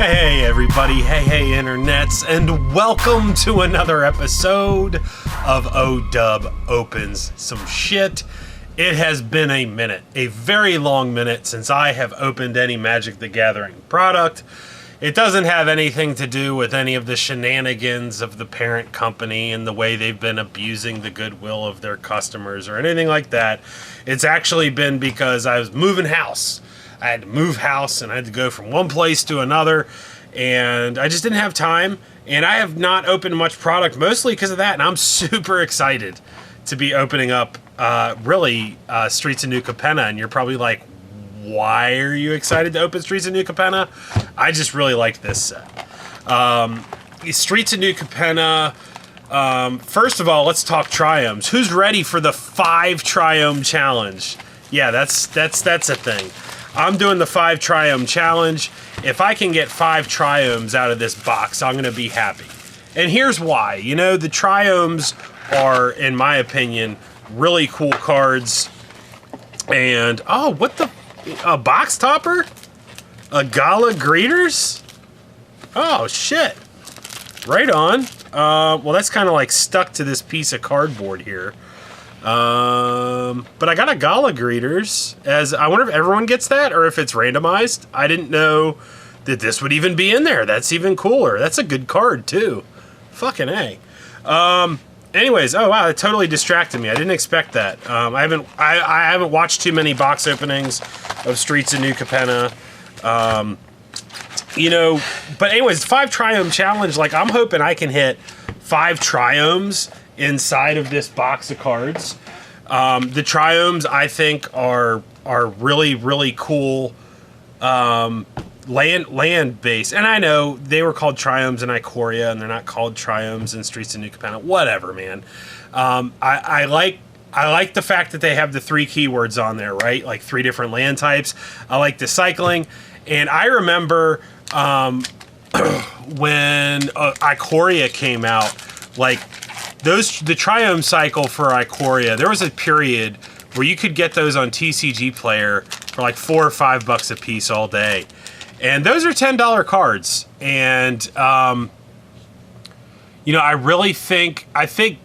Hey everybody, hey internets, and welcome to another episode of O-Dub Opens Some Shit. It has been a minute, a very long minute since I have opened any Magic the Gathering product. It doesn't have anything to do with any of the shenanigans of the parent company and the way they've been abusing the goodwill of their customers or anything like that. It's actually been because I was moving house. I had to move house and I had to go from one place to another, and I just didn't have time, and I have not opened much product mostly because of that, and I'm super excited to be opening up Streets of New Capenna. And you're probably like, why are you excited to open Streets of New Capenna? I just really like this set. Streets of New Capenna. First of all, let's talk Triomes. Who's ready for the 5 Triome challenge? Yeah, that's a thing. I'm doing the 5 Triome challenge. If I can get 5 Triomes out of this box, I'm going to be happy. And here's why. You know, the Triomes are, in my opinion, really cool cards. And, oh, what the... A box topper? A Gala Greeters? Oh, shit. Right on. Well, that's kind of like stuck to this piece of cardboard here. But I got a Gala Greeters. I wonder if everyone gets that or if it's randomized. I didn't know that this would even be in there. That's even cooler. That's a good card too. Fucking A. Anyways, oh wow, it totally distracted me. I didn't expect that. I haven't watched too many box openings of Streets of New Capenna. You know, but anyways, 5 Triome challenge. Like, I'm hoping I can hit 5 Triomes inside of this box of cards. The Triomes, I think, are really, really cool land based. And I know they were called Triomes in Ikoria, and they're not called Triomes in Streets of New Capenna. Whatever, man. I like the fact that they have the 3 keywords on there, right? Like 3 different land types. I like the cycling. And I remember when Ikoria came out, like, the Triome cycle for Ikoria, there was a period where you could get those on TCG Player for like $4 or $5 a piece all day. And those are $10 cards. And, you know, I think,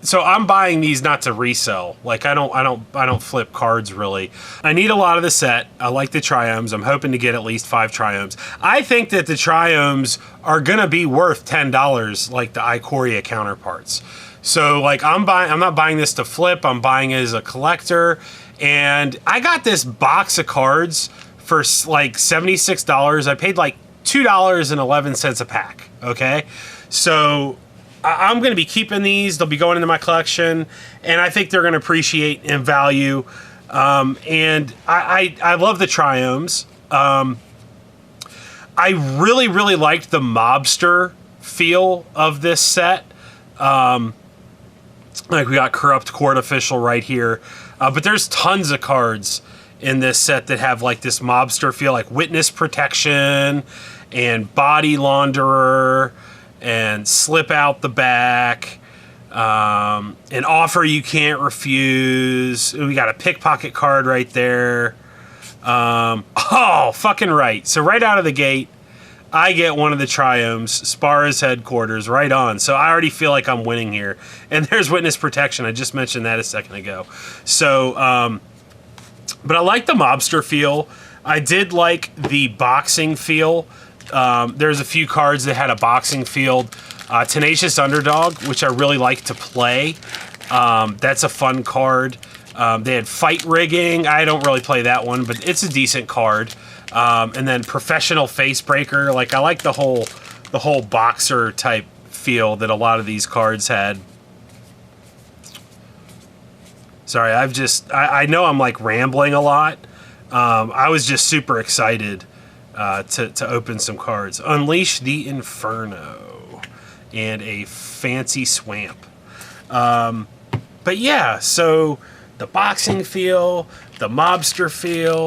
so I'm buying these not to resell. Like, I don't flip cards really. I need a lot of the set. I like the Triomes. I'm hoping to get at least 5 Triomes. I think that the Triomes are gonna be worth $10 like the Ikoria counterparts. So like, I'm not buying this to flip. I'm buying it as a collector. And I got this box of cards for like $76. I paid like $2.11 a pack. Okay, so I'm going to be keeping these. They'll be going into my collection, and I think they're going to appreciate in value. And I love the Triomes. I really, really liked the mobster feel of this set. Like, we got Corrupt Court Official right here. But there's tons of cards in this set that have like this mobster feel, like Witness Protection and Body Launderer and Slip Out the Back, an Offer You Can't Refuse. We got a Pickpocket card right there. Oh, fucking right. So right out of the gate, I get one of the Triomes, Spar's Headquarters, right on. So I already feel like I'm winning here. And there's Witness Protection. I just mentioned that a second ago. So, but I like the mobster feel. I did like the boxing feel. There's a few cards that had a boxing field. Tenacious Underdog, which I really like to play. That's a fun card. They had Fight Rigging. I don't really play that one, but it's a decent card. And then Professional Facebreaker. Like, I like the whole boxer type feel that a lot of these cards had. Sorry, I know I'm like rambling a lot. I was just super excited to open some cards. Unleash the Inferno and a Fancy Swamp. But yeah, so the boxing feel, the mobster feel,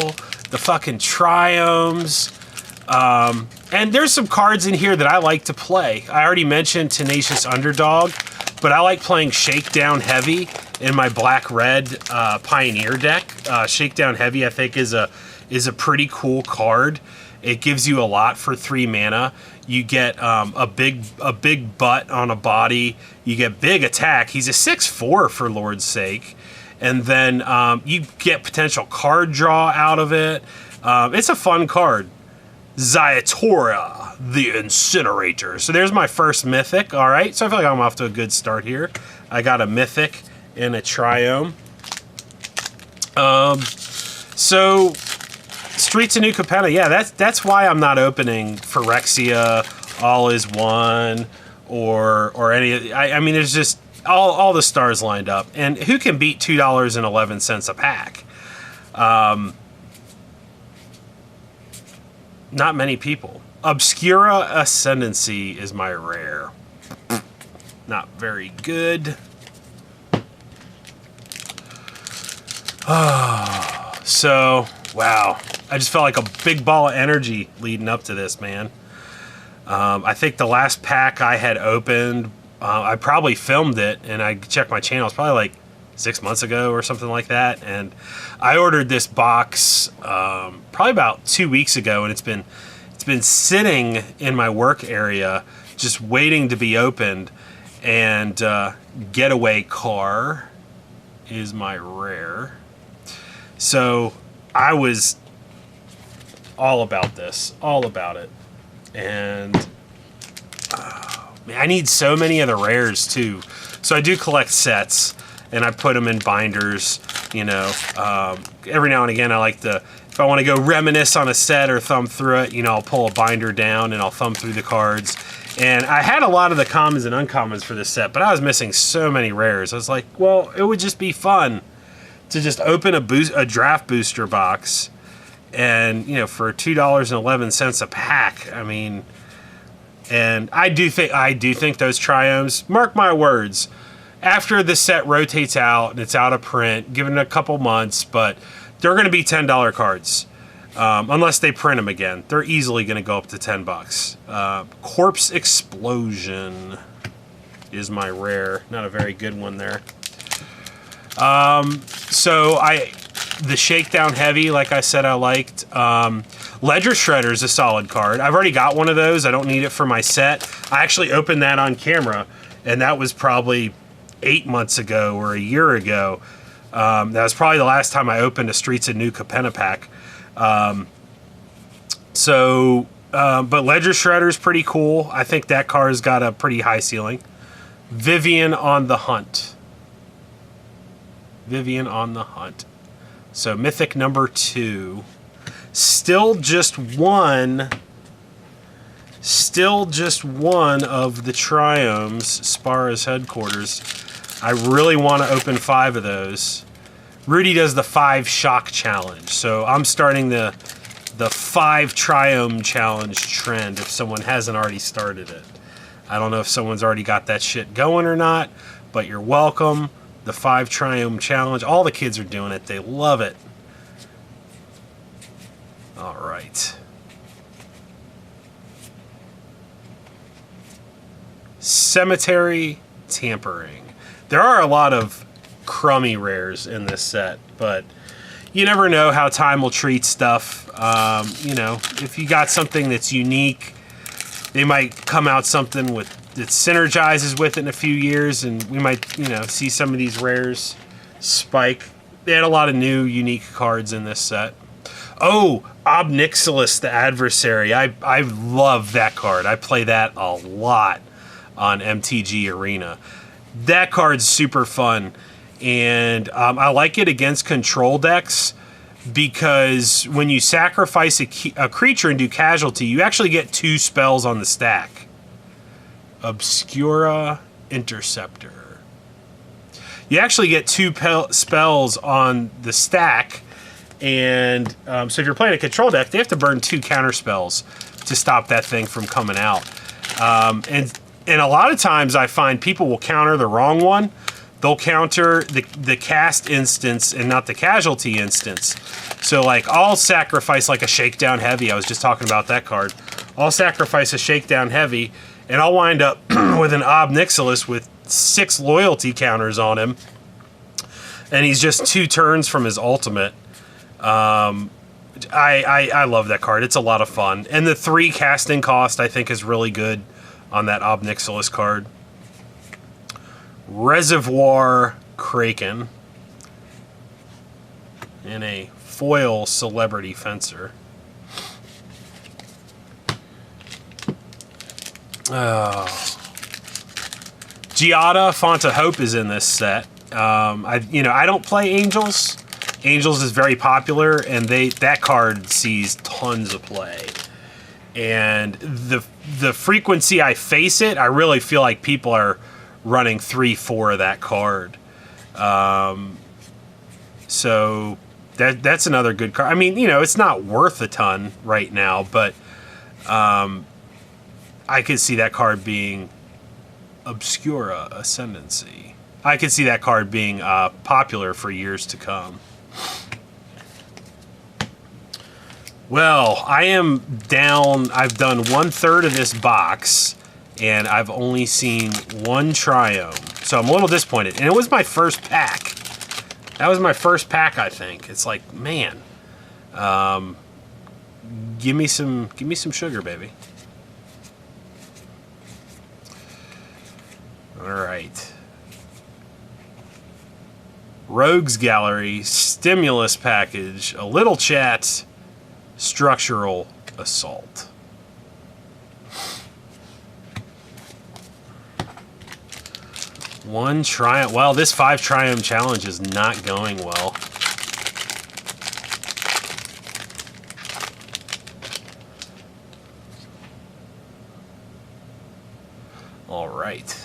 the fucking Triomes. And there's some cards in here that I like to play. I already mentioned Tenacious Underdog, but I like playing Shakedown Heavy in my black-red Pioneer deck. Shakedown Heavy, I think, is a pretty cool card. It gives you a lot for 3 mana. You get a big butt on a body. You get big attack. He's a 6/4 for Lord's sake. And then you get potential card draw out of it. It's a fun card. Zayatora, the Incinerator. So there's my first mythic. All right, so I feel like I'm off to a good start here. I got a mythic and a Triome. So Streets of New Capenna, yeah, that's why I'm not opening Phyrexia, All Is One, or any. I mean, there's just all the stars lined up, and who can beat $2.11 a pack? Not many people. Obscura Ascendancy is my rare. Not very good. So, wow. I just felt like a big ball of energy leading up to this, man. I think the last pack I had opened, I probably filmed it, and I checked my channel. It's probably like 6 months ago or something like that. And I ordered this box probably about 2 weeks ago, and it's been sitting in my work area just waiting to be opened. And Getaway Car is my rare. So I was all about this, all about it. And man, I need so many of the rares too. So I do collect sets, and I put them in binders, you know. Every now and again, I like to, if I want to go reminisce on a set or thumb through it, you know, I'll pull a binder down and I'll thumb through the cards. And I had a lot of the commons and uncommons for this set, but I was missing so many rares. I was like, well, it would just be fun to just open a draft booster box, and, you know, for $2.11 a pack. I mean, and I do think those Triomes, mark my words, after the set rotates out and it's out of print, give it a couple months, but they're going to be $10 cards. Unless they print them again. They're easily going to go up to $10. Corpse Explosion is my rare. Not a very good one there. So the Shakedown Heavy, like I said, I liked. Ledger Shredder is a solid card. I've already got one of those. I don't need it for my set. I actually opened that on camera, and that was probably 8 months ago or a year ago. That was probably the last time I opened a Streets of New Capenna pack. But Ledger Shredder's pretty cool. I think that card's got a pretty high ceiling. Vivian on the Hunt. Vivian on the Hunt. So mythic number 2. Still just one of the Triomes, Spara's headquarters. I really want to open 5 of those. Rudy does the 5 shock challenge, so I'm starting the 5 Triome challenge trend if someone hasn't already started it. I don't know if someone's already got that shit going or not, but you're welcome. The 5 Triome challenge. All the kids are doing it. They love it. All right. Cemetery Tampering. There are a lot of crummy rares in this set, but you never know how time will treat stuff. You know, if you got something that's unique, they might come out something that synergizes with it in a few years, and we might, you know, see some of these rares spike. They had a lot of new unique cards in this set. Oh, Obnixilis the Adversary. I love that card. I play that a lot on MTG Arena. That card's super fun. And I like it against control decks because when you sacrifice a creature and do casualty, you actually get 2 spells on the stack. Obscura Interceptor. You actually get 2 spells on the stack, and so if you're playing a control deck, they have to burn 2 counter spells to stop that thing from coming out. And a lot of times I find people will counter the wrong one. They'll counter the cast instance and not the casualty instance. So, like, I'll sacrifice, like, a Shakedown Heavy. I was just talking about that card. I'll sacrifice a Shakedown Heavy, and I'll wind up with an Obnixilis with 6 loyalty counters on him. And he's just 2 turns from his ultimate. I love that card. It's a lot of fun. And the 3 casting cost, I think, is really good on that Ob Nixilis card. Reservoir Kraken. And a foil Celebrity Fencer. Giada, Font of Hope is in this set. I don't play Angels. Angels is very popular, and that card sees tons of play. And the frequency I face it, I really feel like people are running 3-4 of that card. So that's another good card. I mean, it's not worth a ton right now, but I could see that card being Obscura Ascendancy. I could see that card being popular for years to come. Well, I am down. I've done 1/3 of this box, and I've only seen 1 Triome. So I'm a little disappointed. And it was my first pack. That was my first pack, I think. It's like, man, give me some sugar, baby. All right. Rogues Gallery, Stimulus Package, A Little Chat, Structural Assault. One Triumph. Well, this 5 Triumph challenge is not going well. All right.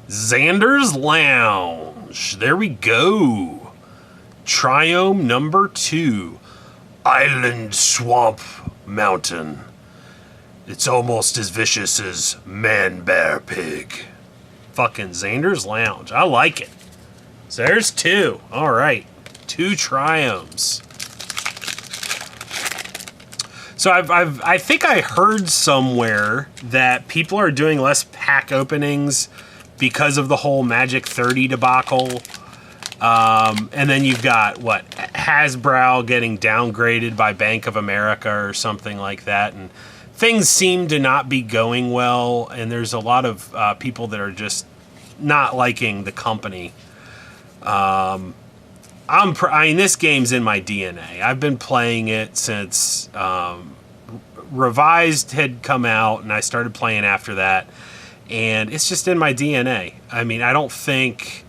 Xander's Lounge. There we go. Triome number 2. Island Swamp Mountain. It's almost as vicious as Man Bear Pig. Fucking Xander's Lounge. I like it. So there's 2. All right. 2 Triomes. So I think I heard somewhere that people are doing less pack openings because of the whole Magic 30 debacle. And then you've got, Hasbro getting downgraded by Bank of America or something like that. And things seem to not be going well. And there's a lot of people that are just not liking the company. This game's in my DNA. I've been playing it since Revised had come out, and I started playing after that. And it's just in my DNA. I mean, I don't think...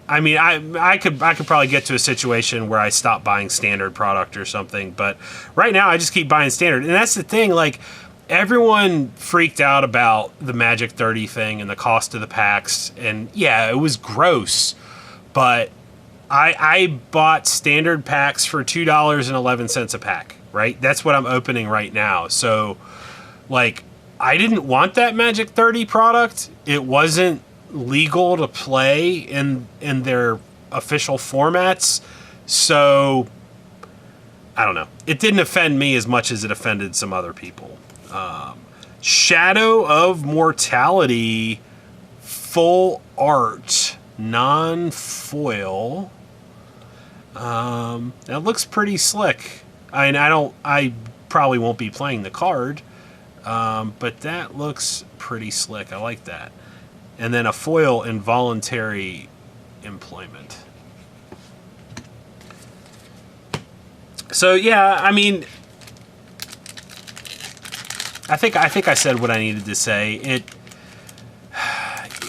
I could probably get to a situation where I stop buying standard product or something, but right now I just keep buying standard. And that's the thing, everyone freaked out about the Magic 30 thing and the cost of the packs, and yeah, it was gross, but I bought standard packs for $2.11 a pack, right? That's what I'm opening right now. So, I didn't want that Magic 30 product. It wasn't legal to play in their official formats, so I don't know. It didn't offend me as much as it offended some other people. Shadow of Mortality, full art, non-foil. That looks pretty slick. I probably won't be playing the card, but that looks pretty slick. I like that. And then a foil Involuntary Employment. So yeah, I think I said what I needed to say.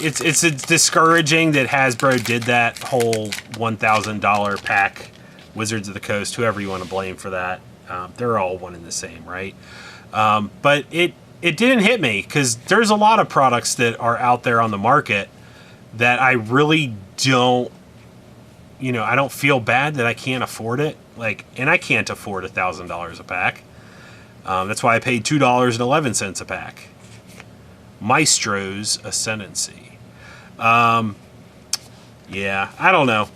It's discouraging that Hasbro did that whole $1,000 pack. Wizards of the Coast, whoever you want to blame for that, they're all one and the same, right? But it didn't hit me, because there's a lot of products that are out there on the market that I really don't, I don't feel bad that I can't afford it. And I can't afford $1,000 a pack. That's why I paid $2.11 a pack. Maestro's Ascendancy. Yeah, I don't know.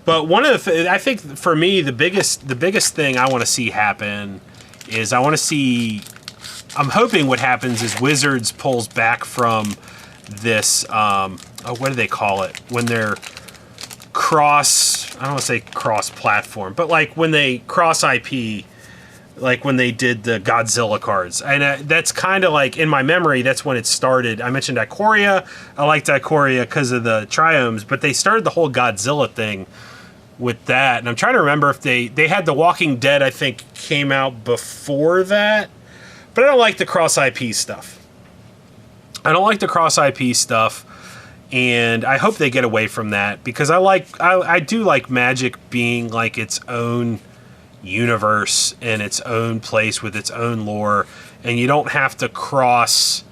But one of the, I think for me, the biggest thing I want to see happen is I want to see I'm hoping what happens is Wizards pulls back from this, what do they call it? When they're I don't want to say cross-platform, but like when they cross-IP, like when they did the Godzilla cards. And that's kind of like, in my memory, that's when it started. I mentioned Ikoria. I liked Ikoria because of the Triomes, but they started the whole Godzilla thing with that. And I'm trying to remember if they had The Walking Dead, I think, came out before that. But I don't like the cross-IP stuff. I don't like the cross-IP stuff. And I hope they get away from that, because I do like Magic being like its own universe and its own place with its own lore, and you don't have to cross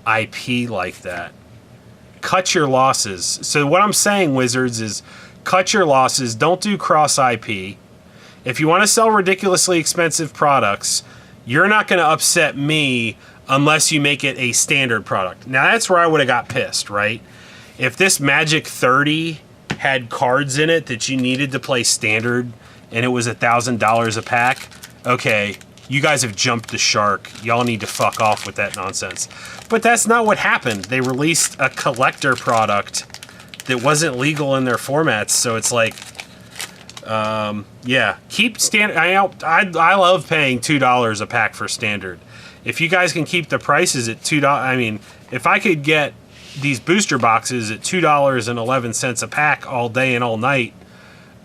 IP like that. Cut your losses. So what I'm saying, Wizards, is cut your losses. Don't do cross IP. If you want to sell ridiculously expensive products, you're not going to upset me unless you make it a standard product. Now that's where I would have got pissed, right? If this Magic 30 had cards in it that you needed to play standard and it was $1,000 a pack, okay, you guys have jumped the shark. Y'all need to fuck off with that nonsense. But that's not what happened. They released a collector product that wasn't legal in their formats, so it's like, yeah, keep standard. I love paying $2 a pack for standard. If you guys can keep the prices at $2, I mean, if I could get these booster boxes at $2.11 a pack all day and all night,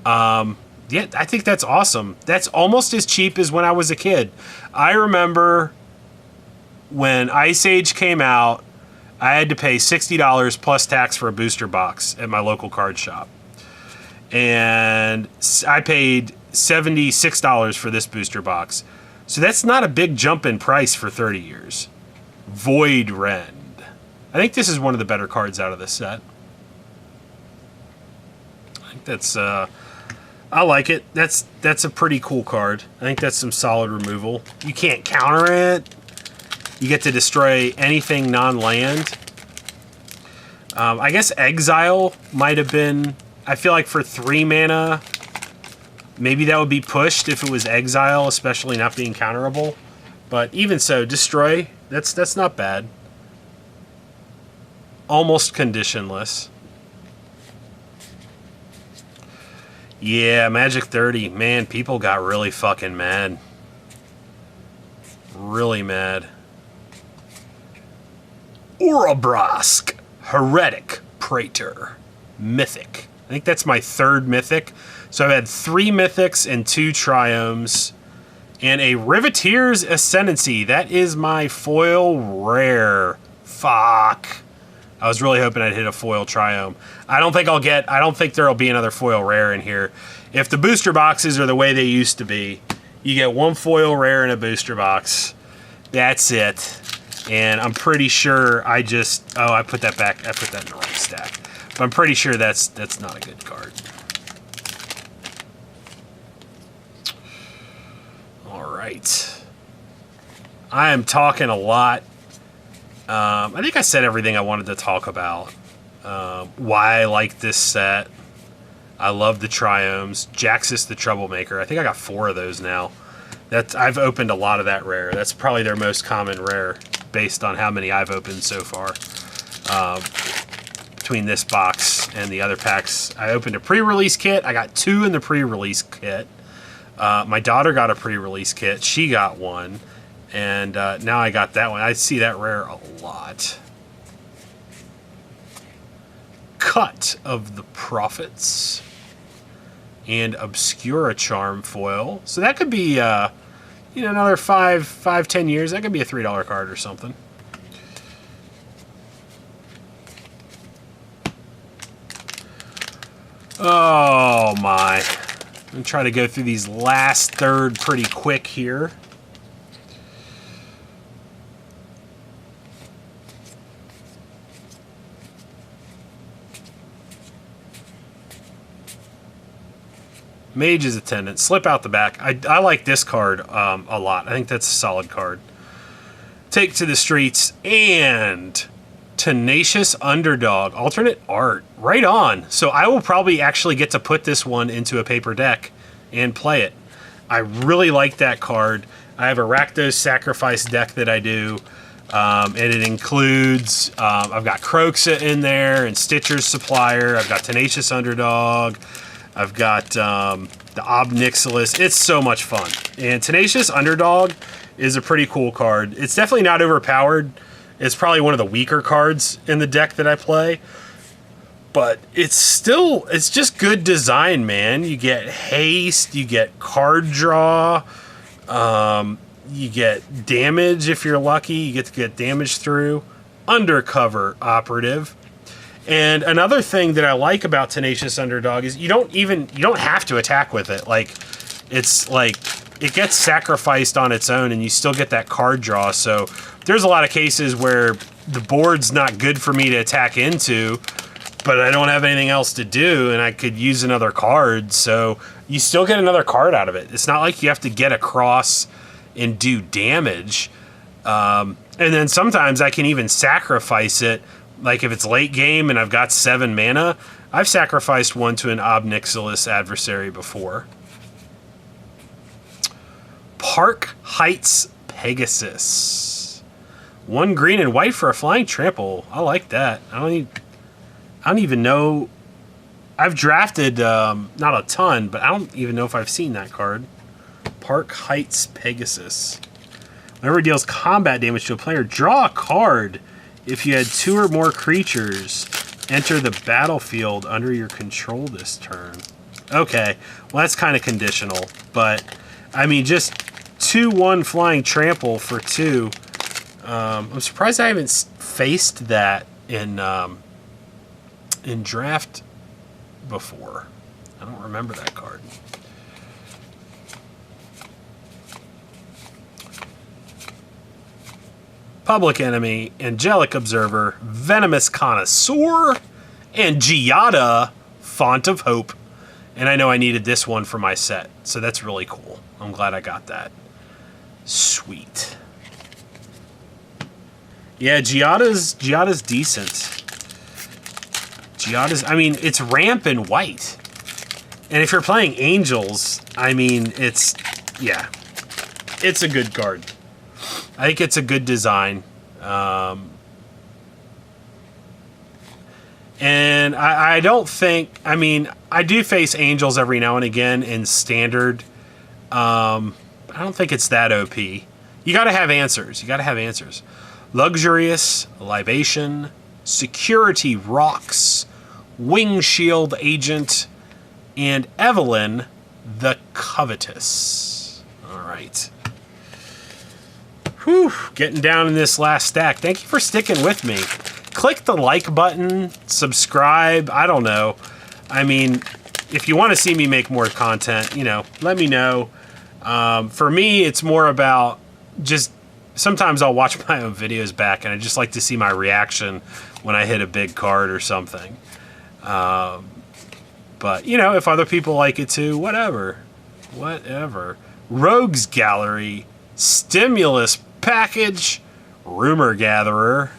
yeah, I think that's awesome. That's almost as cheap as when I was a kid. I remember when Ice Age came out, I had to pay $60 plus tax for a booster box at my local card shop. And I paid $76 for this booster box. So that's not a big jump in price for 30 years. Void Rend. I think this is one of the better cards out of this set. I think that's, I like it. That's a pretty cool card. I think that's some solid removal. You can't counter it. You get to destroy anything non-land. I guess Exile might have been, I feel like for 3 mana, maybe that would be pushed if it was Exile, especially not being counterable. But even so, Destroy, that's not bad. Almost conditionless. Yeah, Magic 30. Man, people got really fucking mad. Really mad. Urabrask. Heretic Praetor. Mythic. I think that's my 3rd Mythic. So I've had 3 Mythics and 2 Triomes. And a Riveteer's Ascendancy. That is my foil rare. Fuck. I was really hoping I'd hit a foil Triome. I don't think there'll be another foil rare in here. If the booster boxes are the way they used to be, you get 1 foil rare in a booster box. That's it. And I'm pretty sure I put that back. I put that in the wrong stack. But I'm pretty sure that's not a good card. All right. I am talking a lot. I think I said everything I wanted to talk about. Why I like this set. I love the Triomes. Jaxus the Troublemaker. I think I got 4 of those now. I've opened a lot of that rare. That's probably their most common rare based on how many I've opened so far. Between this box and the other packs. I opened a pre-release kit. I got 2 in the pre-release kit. My daughter got a pre-release kit. She got 1. And now I got that one. I see that rare a lot. Cut of the Prophets. And Obscura Charm foil. So that could be, another 5-10 years. That could be a $3 card or something. Oh my. I'm going to try to go through these last third pretty quick here. Mage's Attendant. Slip out the back. I like this card a lot. I think that's a solid card. Take to the Streets and Tenacious Underdog. Alternate art. Right on. So I will probably actually get to put this one into a paper deck and play it. I really like that card. I have a Rakdos Sacrifice deck that I do, and it includes, I've got Kroxa in there, and Stitcher's Supplier, I've got Tenacious Underdog, I've got the Obnixilis. It's so much fun. And Tenacious Underdog is a pretty cool card. It's definitely not overpowered. It's probably one of the weaker cards in the deck that I play. But it's just good design, man. You get haste, you get card draw, you get damage if you're lucky. You get to get damage through. Undercover operative. And another thing that I like about Tenacious Underdog is you don't have to attack with it. Like, it's like it gets sacrificed on its own and you still get that card draw. So there's a lot of cases where the board's not good for me to attack into, but I don't have anything else to do and I could use another card. So you still get another card out of it. It's not like you have to get across and do damage. And then sometimes I can even sacrifice it. Like if it's late game and I've got 7 mana, I've sacrificed one to an Obnixilis adversary before. Park Heights Pegasus. 1 green and white for a flying trample. I like that. I don't even know. I've drafted not a ton, but I don't even know if I've seen that card. Park Heights Pegasus. Whenever it deals combat damage to a player, draw a card. If you had 2 or more creatures, enter the battlefield under your control this turn. Okay, well that's kind of conditional, but I mean just 2/1 flying trample for 2. I'm surprised I haven't faced that in draft before. I don't remember that card. Public Enemy, Angelic Observer, Venomous Connoisseur, and Giada, Font of Hope. And I know I needed this one for my set, so that's really cool. I'm glad I got that. Sweet. Yeah, Giada's decent. Giada's, I mean, it's ramp and white. And if you're playing Angels, I mean, it's a good card. I think it's a good design. And I don't think, I mean, I do face Angels every now and again in Standard. I don't think it's that OP. You got to have answers. Luxurious, Libation, Security Rocks, Wing Shield Agent, and Evelyn the Covetous. All right. Whew, getting down in this last stack. Thank you for sticking with me. Click the like button, subscribe, I don't know. I mean, if you want to see me make more content, let me know. For me, it's more about just, sometimes I'll watch my own videos back and I just like to see my reaction when I hit a big card or something. But, if other people like it too, whatever. Rogues Gallery, Stimulus Package, Rumor Gatherer,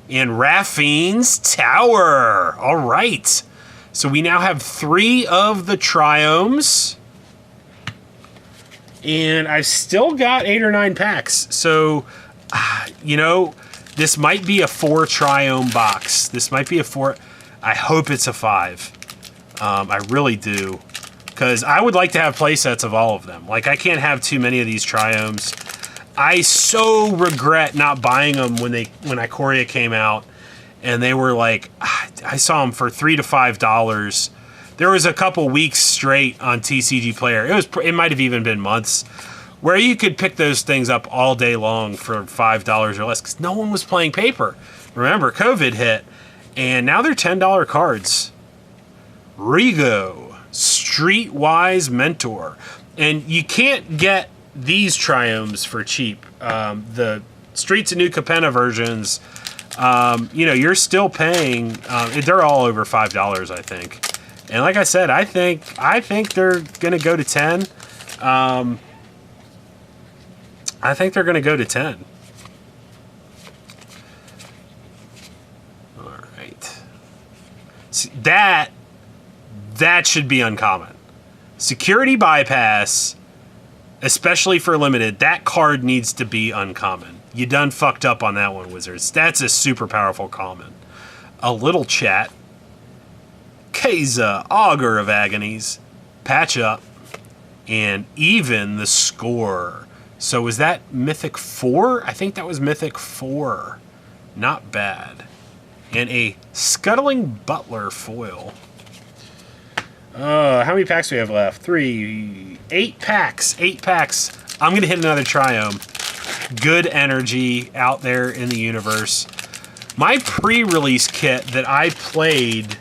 and Raffine's Tower. All right. So we now have 3 of the Triomes. And I've still got 8 or 9 packs. So, this might be a 4 Triome box. This might be a 4. I hope it's a 5. I really do. Because I would like to have play sets of all of them. Like, I can't have too many of these Triomes. I so regret not buying them when Ikoria came out, and they were like, I saw them for $3 to $5. There was a couple weeks straight on TCG Player. It might have even been months where you could pick those things up all day long for $5 or less because no one was playing paper. Remember, COVID hit, and now they're $10 cards. Rigo, Streetwise Mentor, and you can't get these Triomes for cheap. The Streets of New Capenna versions, you're still paying. They're all over $5, I think. And like I said, I think they're gonna go to 10. I think they're gonna go to 10. All right. See, that should be uncommon. Security Bypass, especially for limited, that card needs to be uncommon. You done fucked up on that one, Wizards. That's a super powerful common. A little chat. Keza, Augur of Agonies. Patch up. And even the score. So was that Mythic 4? I think that was Mythic 4. Not bad. And a Scuttling Butler foil. How many packs do we have left? 8 packs. 8 packs. I'm going to hit another Triome. Good energy out there in the universe. My pre-release kit that I played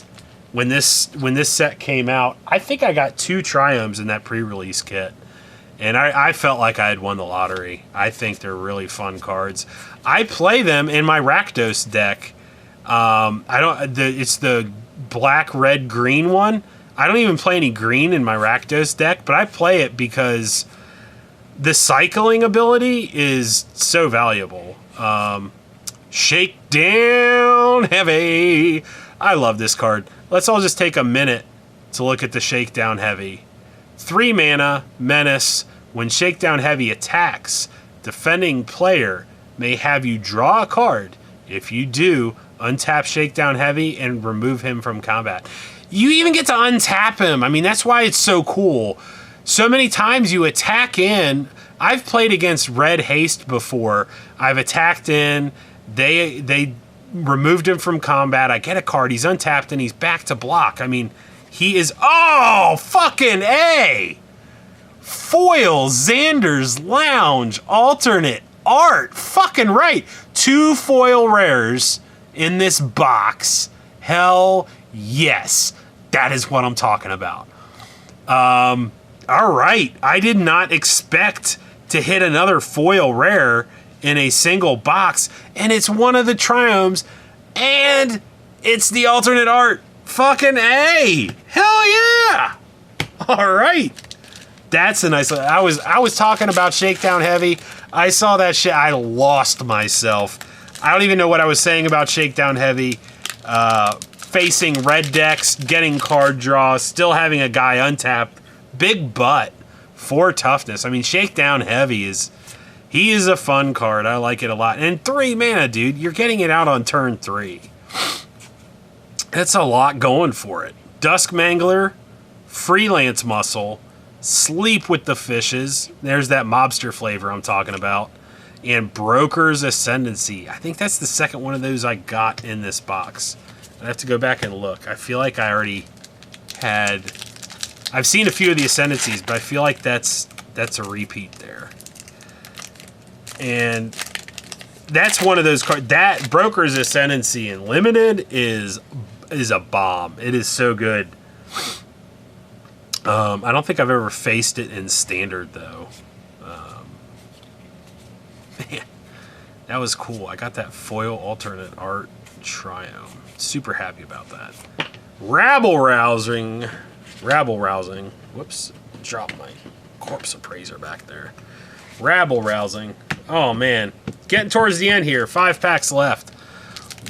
when this set came out, I think I got 2 Triomes in that pre-release kit. And I felt like I had won the lottery. I think they're really fun cards. I play them in my Rakdos deck. It's the black, red, green one. I don't even play any green in my Rakdos deck, but I play it because the cycling ability is so valuable. Shake Down Heavy. I love this card. Let's all just take a minute to look at the Shakedown Heavy. 3 mana, Menace. When Shakedown Heavy attacks, defending player may have you draw a card. If you do, untap Shakedown Heavy and remove him from combat. You even get to untap him. I mean, that's why it's so cool. So many times you attack in. I've played against Red Haste before. I've attacked in. They removed him from combat. I get a card. He's untapped and he's back to block. I mean, he is... Oh, fucking A! Foil Xander's Lounge alternate art. Fucking right. 2 foil rares in this box. Hell yes. That is what I'm talking about. All right. I did not expect to hit another foil rare in a single box, and it's one of the Triomes, and it's the alternate art. Fucking A. Hell yeah. All right. That's a nice... I was talking about Shakedown Heavy. I saw that shit. I lost myself. I don't even know what I was saying about Shakedown Heavy. Facing red decks, getting card draw, still having a guy untapped. Big butt. 4 toughness. I mean, Shakedown Heavy is... He is a fun card. I like it a lot. And 3 mana, dude. You're getting it out on turn 3. That's a lot going for it. Dusk Mangler, Freelance Muscle, Sleep with the Fishes. There's that mobster flavor I'm talking about. And Broker's Ascendancy. I think that's the second one of those I got in this box. I have to go back and look. I feel like I already had... I've seen a few of the Ascendancies, but I feel like that's a repeat there. And that's one of those cards. That Broker's Ascendancy in Limited is a bomb. It is so good. I don't think I've ever faced it in Standard, though. Man, that was cool. I got that foil alternate art Triome. Super happy about that. Rabble rousing. Whoops. Dropped my corpse appraiser back there. Rabble rousing. Oh, man. Getting towards the end here. 5 packs left.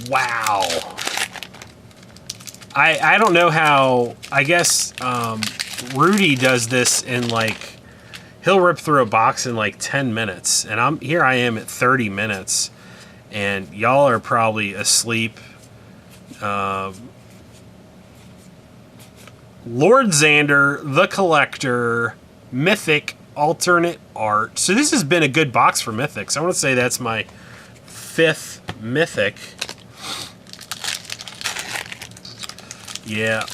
Wow. I don't know how... I guess Rudy does this in, like... He'll rip through a box in, like, 10 minutes. And I am at 30 minutes. And y'all are probably asleep. Lord Xander, The Collector, Mythic, alternate art. So this has been a good box for Mythics. I want to say that's my 5th Mythic. Yeah.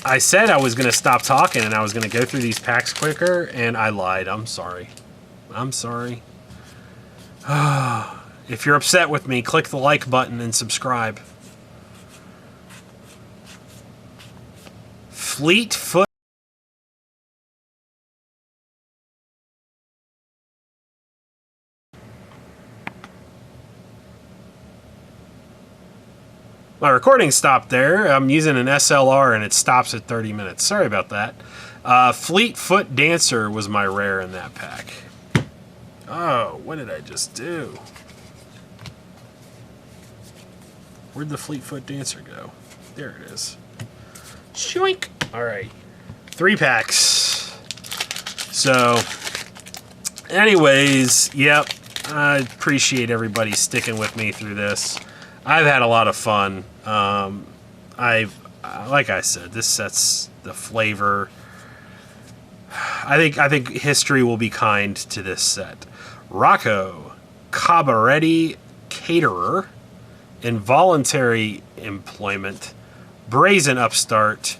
I said I was going to stop talking and I was going to go through these packs quicker, and I lied. I'm sorry. I'm sorry. If you're upset with me, click the like button and subscribe. Fleetfoot. My recording stopped there. I'm using an SLR and it stops at 30 minutes. Sorry about that. Fleetfoot Dancer was my rare in that pack. Oh, what did I just do? Where'd the Fleetfoot Dancer go? There it is. Shoink! Alright. 3 packs. So, Anyways, yep. I appreciate everybody sticking with me through this. I've had a lot of fun. Like I said, this sets the flavor. I think history will be kind to this set. Rocco, Cabaretti Caterer, Involuntary Employment, Brazen Upstart,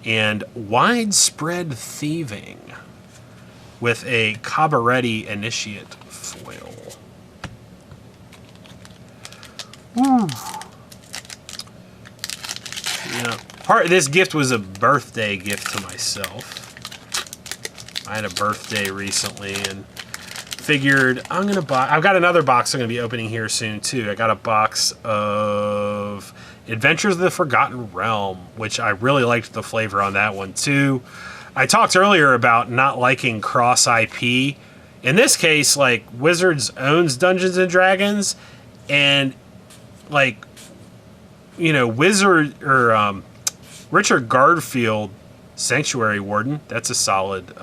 and Widespread Thieving with a Cabaretti Initiate foil. Woo. Yeah, part of this gift was a birthday gift to myself. I had a birthday recently and figured I'm gonna buy. I've got another box I'm gonna be opening here soon too. I got a box of Adventures of the Forgotten Realm, which I really liked the flavor on that one too. I talked earlier about not liking cross IP. In this case, like Wizards owns Dungeons and Dragons, and like, you know, Richard Garfield, Sanctuary Warden. That's a solid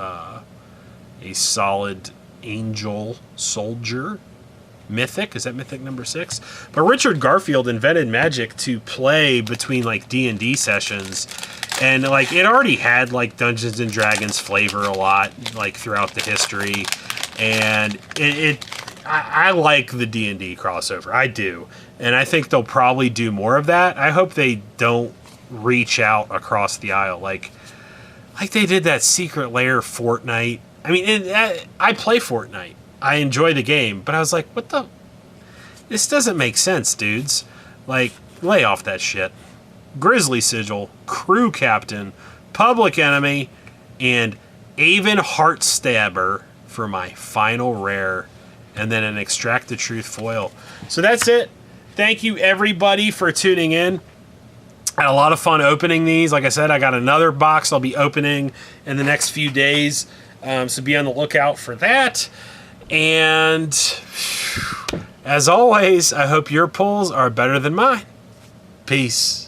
angel soldier. Mythic, is that Mythic number 6? But Richard Garfield invented Magic to play between like D&D sessions, and like it already had like Dungeons and Dragons flavor a lot like throughout the history, and I like the D&D crossover. I do, and I think they'll probably do more of that. I hope they don't reach out across the aisle like they did that Secret Lair Fortnite. I mean, I play Fortnite. I enjoy the game, but I was like, what the? This doesn't make sense, dudes. Like, lay off that shit. Grizzly Sigil, Crew Captain, Public Enemy, and Avon Heartstabber for my final rare, and then an Extract the Truth foil. So that's it. Thank you, everybody, for tuning in. I had a lot of fun opening these. Like I said, I got another box I'll be opening in the next few days. So be on the lookout for that. And as always, I hope your pulls are better than mine. Peace.